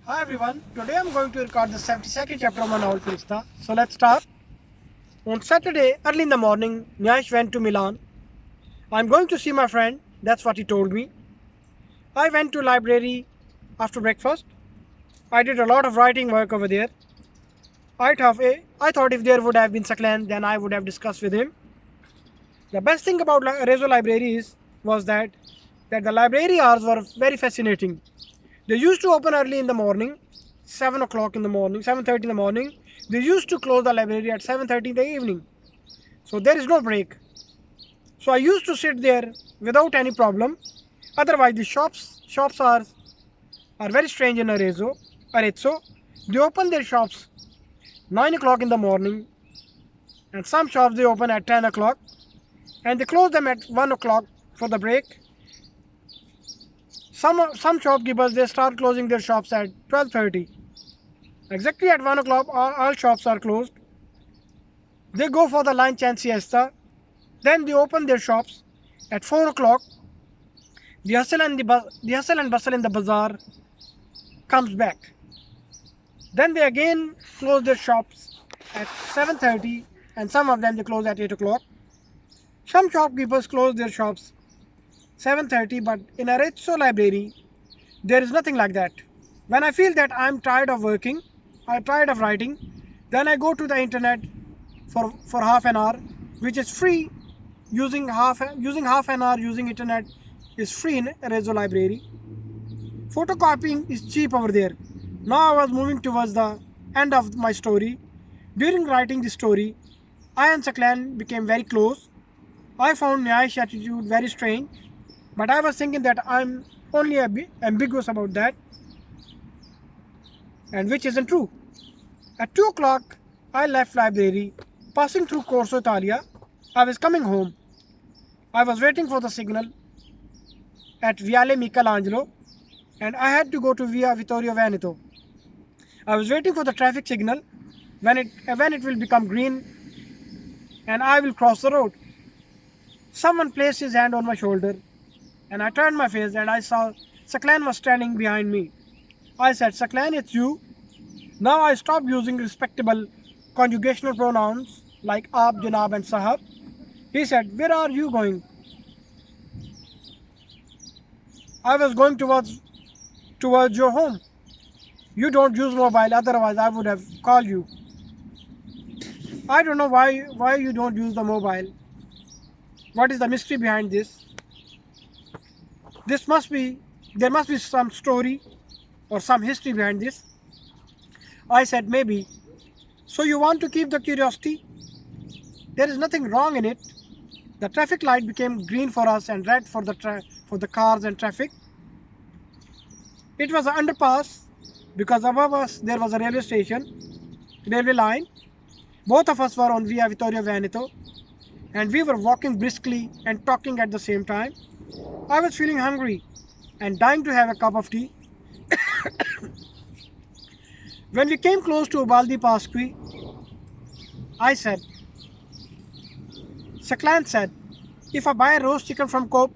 Hi everyone, today I'm going to record the 72nd chapter of my novel Farishta. So let's start. On Saturday, early in the morning, Nyash went to Milan. I'm going to see my friend, that's what he told me. I went to library after breakfast. I did a lot of writing work over there. I thought if there would have been Saklan, then I would have discussed with him. The best thing about Rezo Library was that the library hours were very fascinating. They used to open early in the morning, 7 o'clock in the morning, 7:30 in the morning. They used to close the library at 7:30 in the evening. So there is no break. So I used to sit there without any problem. Otherwise, the shops are very strange in Arezzo. They open their shops 9 o'clock in the morning, and some shops they open at 10 o'clock, and they close them at 1 o'clock for the break. Some shopkeepers they start closing their shops at 12:30. Exactly at 1 o'clock, all shops are closed. They go for the lunch and siesta. Then they open their shops at 4 o'clock. The hustle and bustle in the bazaar comes back. Then they again close their shops at 7:30, and some of them they close at 8 o'clock. Some shopkeepers close their shops 7:30, but in a Arezzo library, there is nothing like that. When I feel that I'm tired of working, I'm tired of writing, then I go to the internet for half an hour, which is free. Using half an hour using internet is free in Arezzo library. Photocopying is cheap over there. Now I was moving towards the end of my story. During writing the story, I and Saklan became very close. I found Nyay's attitude very strange, but I was thinking that I'm only a bit ambiguous about that, and which isn't true. At 2 o'clock, I left library, passing through Corso Italia. I was coming home. I was waiting for the signal at Viale Michelangelo, and I had to go to Via Vittorio Veneto. I was waiting for the traffic signal when it will become green and I will cross the road. Someone placed his hand on my shoulder, and I turned my face and I saw Saklan was standing behind me. I said, "Saklan, it's you." Now I stopped using respectable conjugational pronouns like Aap, Janab and Sahab. He said, "Where are you going?" "I was going towards your home." "You don't use mobile, otherwise I would have called you." "I don't know why you don't use the mobile. What is the mystery behind this? There must be some story or some history behind this." I said, "Maybe." "So you want to keep the curiosity?" "There is nothing wrong in it." The traffic light became green for us and red for the cars and traffic. It was an underpass because above us there was a railway line. Both of us were on Via Vittorio Veneto, and we were walking briskly and talking at the same time. I was feeling hungry and dying to have a cup of tea. When we came close to Ubaldi Pasqui, Saklan said, "If I buy a roast chicken from Cope,"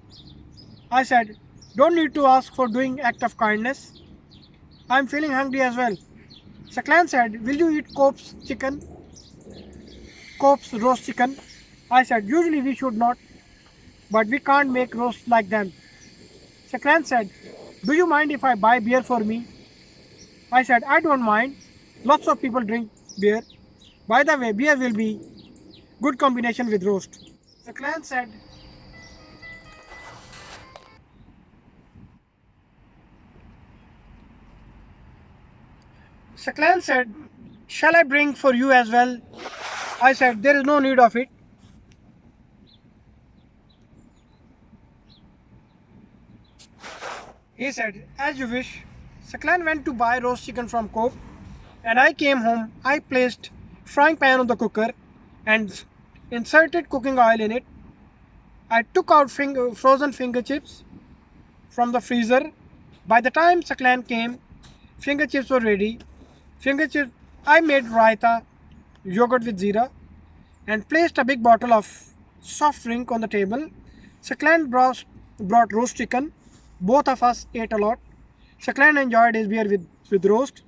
I said, "don't need to ask for doing act of kindness. I'm feeling hungry as well." Saklan said, "Will you eat Cope's roast chicken?" I said, "Usually we should not, but we can't make roasts like them." Saklan said, "Do you mind if I buy beer for me?" I said, "I don't mind. Lots of people drink beer. By the way, beer will be good combination with roast." Saklan said, Saklan said, "Shall I bring for you as well?" I said, "There is no need of it." He said, "As you wish." Saklan went to buy roast chicken from Cope, and I came home. I placed frying pan on the cooker and inserted cooking oil in it. I took out frozen finger chips from the freezer. By the time Saklan came, finger chips were ready. Finger chips, I made raita, yogurt with zira, and placed a big bottle of soft drink on the table. Saklan brought roast chicken. Both of us ate a lot. Saklan enjoyed his beer with with roast,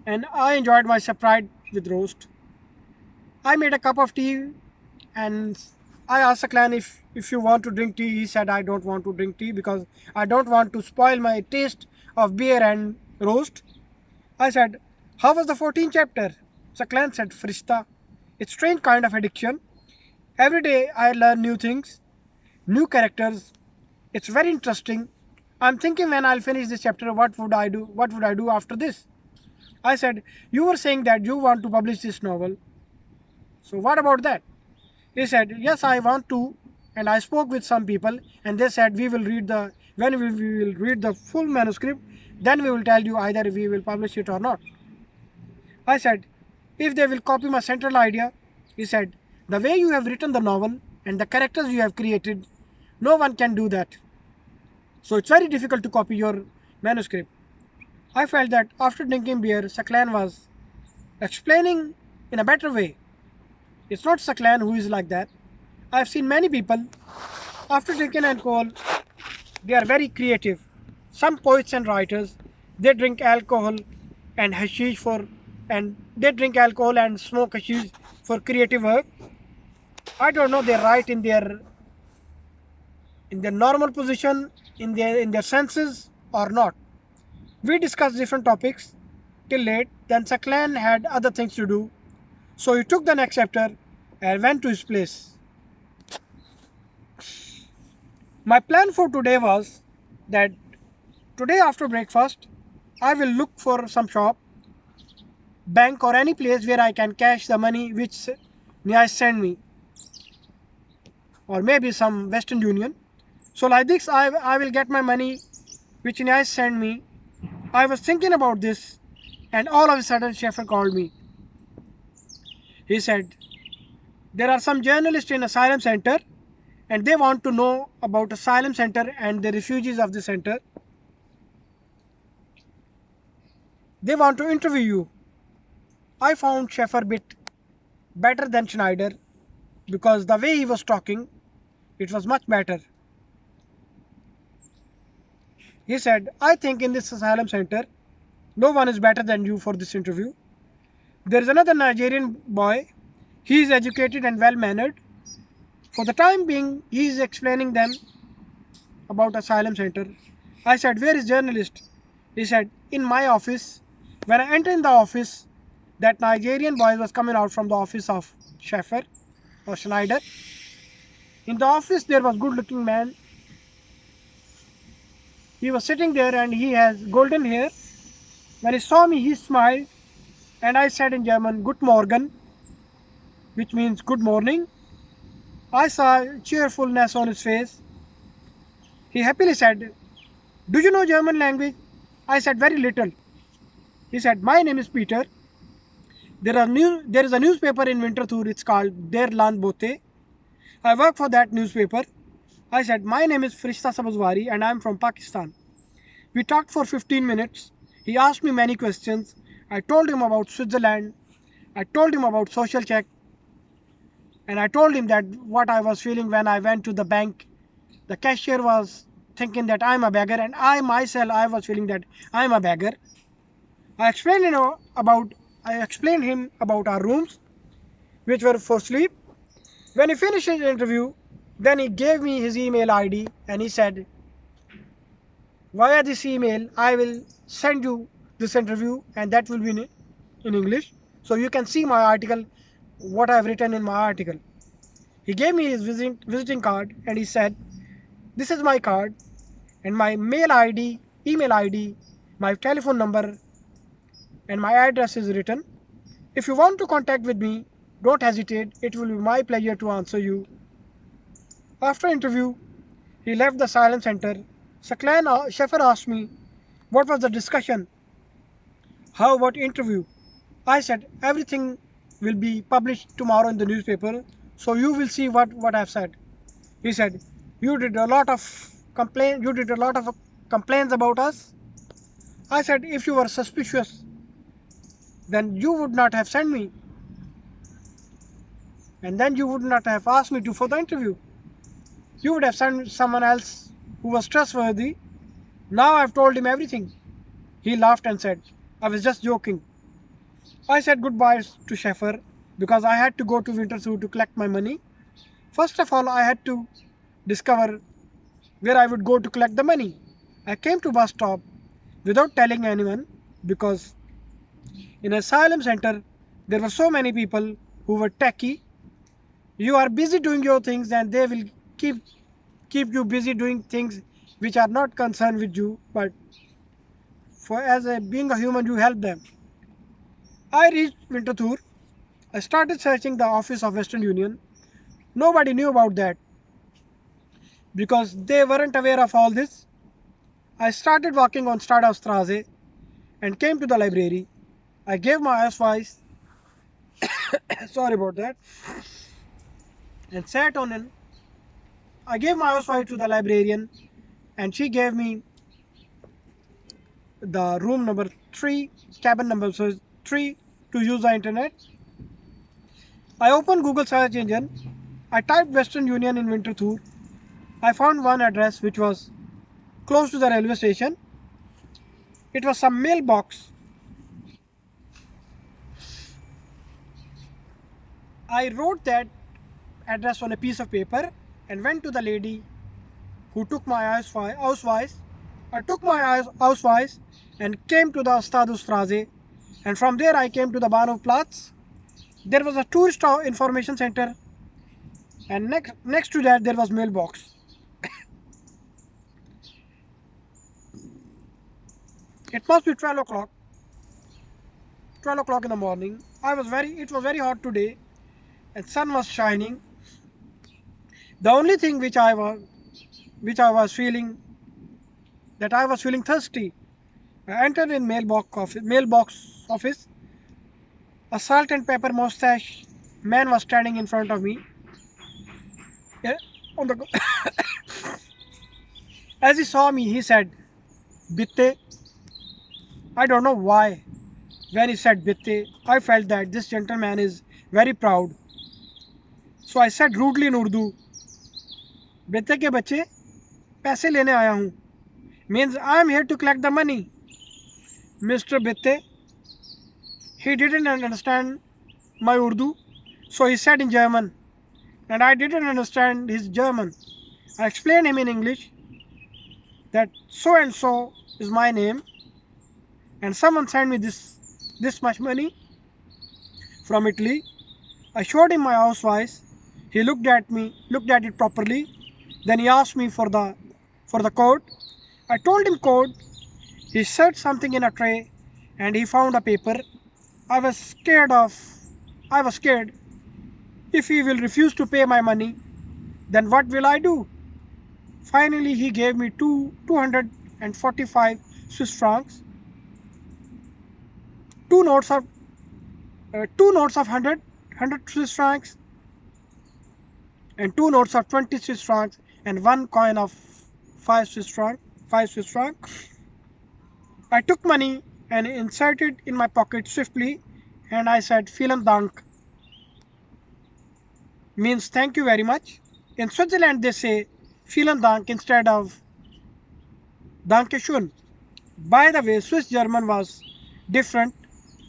and I enjoyed my Sprite with roast. I made a cup of tea, and I asked the clan if you want to drink tea. He said I don't want to drink tea because I don't want to spoil my taste of beer and roast. I said, how was the 14th chapter? The clan said, Farishta, it's strange kind of addiction. Every day I learn new things, new characters. It's very interesting. I'm thinking when I'll finish this chapter, what would I do? What would I do after this? I said, you were saying that you want to publish this novel. So what about that? He said, yes, I want to. And I spoke with some people and they said when we will read the full manuscript, then we will tell you either we will publish it or not. I said, if they will copy my central idea, he said, the way you have written the novel and the characters you have created, no one can do that. So it's very difficult to copy your manuscript. I felt that after drinking beer, Saklan was explaining in a better way. It's not Saklan who is like that. I've seen many people, after drinking alcohol, they are very creative. Some poets and writers, they drink alcohol and hashish and they drink alcohol and smoke hashish for creative work. I don't know they're right in their normal position, in their senses or not. We discussed different topics till late. Then Saklan had other things to do, so he took the next chapter and went to his place. My plan for today was that today after breakfast, I will look for some shop, bank or any place where I can cash the money which Nyai sent me, or maybe some Western Union. So like this, I will get my money which Nyai sent me. I was thinking about this, and all of a sudden Schaefer called me. He said, there are some journalists in asylum center and they want to know about asylum center and the refugees of the center. They want to interview you. I found Schaefer bit better than Schneider because the way he was talking, it was much better. He said, I think in this asylum center, no one is better than you for this interview. There is another Nigerian boy. He is educated and well-mannered. For the time being, he is explaining them about asylum center. I said, where is journalist? He said, in my office. When I entered in the office, that Nigerian boy was coming out from the office of Schaefer or Schneider. In the office, there was good-looking man. He was sitting there and he has golden hair. When he saw me, he smiled. And I said in German, Guten Morgen, which means good morning. I saw cheerfulness on his face. He happily said, do you know German language? I said, very little. He said, my name is Peter. There is a newspaper in Winterthur. It's called Der Land Bote. I work for that newspaper. I said, my name is Farishta Sabazwari and I'm from Pakistan. We talked for 15 minutes. He asked me many questions. I told him about Switzerland. I told him about social check. And I told him that what I was feeling when I went to the bank. The cashier was thinking that I'm a beggar, and I myself, I was feeling that I'm a beggar. I explained him about our rooms, which were for sleep. When he finished his interview, then he gave me his email ID and he said, via this email, I will send you this interview and that will be in English. So you can see my article, what I've written in my article. He gave me his visiting card and he said, this is my card and my mail ID, email ID, my telephone number and my address is written. If you want to contact with me, don't hesitate. It will be my pleasure to answer you. After interview, he left the silent center. Schaefer asked me, what was the discussion? How about interview? I said, everything will be published tomorrow in the newspaper, so you will see what I've said. He said, you did a lot of complaints about us. I said, if you were suspicious, then you would not have sent me. And then you would not have asked me for the interview. You would have sent someone else who was trustworthy. Now I've told him everything. He laughed and said, I was just joking. I said goodbye to Sheffer because I had to go to Winterthur to collect my money. First of all, I had to discover where I would go to collect the money. I came to bus stop without telling anyone because in asylum center there were so many people who were techie. You are busy doing your things and they will keep keep you busy doing things which are not concerned with you, but for as a being a human you help them. I reached Winterthur. I started searching the office of Western Union. Nobody knew about that because they weren't aware of all this. I started walking on Stadtstraße and came to the library. I gave my advice, sorry about that, and sat on an. I gave my advice to the librarian, and she gave me the room number 3, cabin number 3 to use the internet. I opened Google search engine. I typed Western Union in Winterthur. I found one address which was close to the railway station. It was some mailbox. I wrote that address on a piece of paper and went to the lady who took my Ausweis. I took my Ausweis and came to the Stadtstraße, and from there I came to the Bahnhofplatz. There was a tourist information center, and next to that there was mailbox. It must be 12 o'clock. 12 o'clock in the morning. It was very hot today, and sun was shining. The only thing which I was feeling, that I was feeling thirsty. I entered in mailbox office. A salt and pepper mustache man was standing in front of me. Yeah, as he saw me, he said, "Bitte." I don't know why. When he said "Bitte," I felt that this gentleman is very proud. So I said rudely in Urdu, "Bitte के बच्चे, पैसे लेने आया हूँ." Means I am here to collect the money. Mr. Bitte, he didn't understand my Urdu, so he said in German, and I didn't understand his German. I explained him in English that so and so is my name, and someone sent me this much money from Italy. I showed him my Ausweis. He looked at it properly. Then he asked me for the code. I told him code. He said something in a tray, and he found a paper. I was scared. If he will refuse to pay my money, then what will I do? Finally, he gave me 245 Swiss francs. Two notes of 100 Swiss francs, and 2 notes of 20 Swiss francs, and 1 coin of 5 Swiss franc. I took money and inserted in my pocket swiftly, and I said "Vielen Dank," means thank you very much. In Switzerland they say "Vielen Dank" instead of "Danke schön." By the way, Swiss German was different.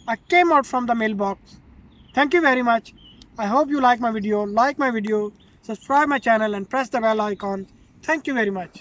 I came out from the mailbox. Thank you very much. I hope you like my video. Like my video, subscribe my channel and press the bell icon. Thank you very much.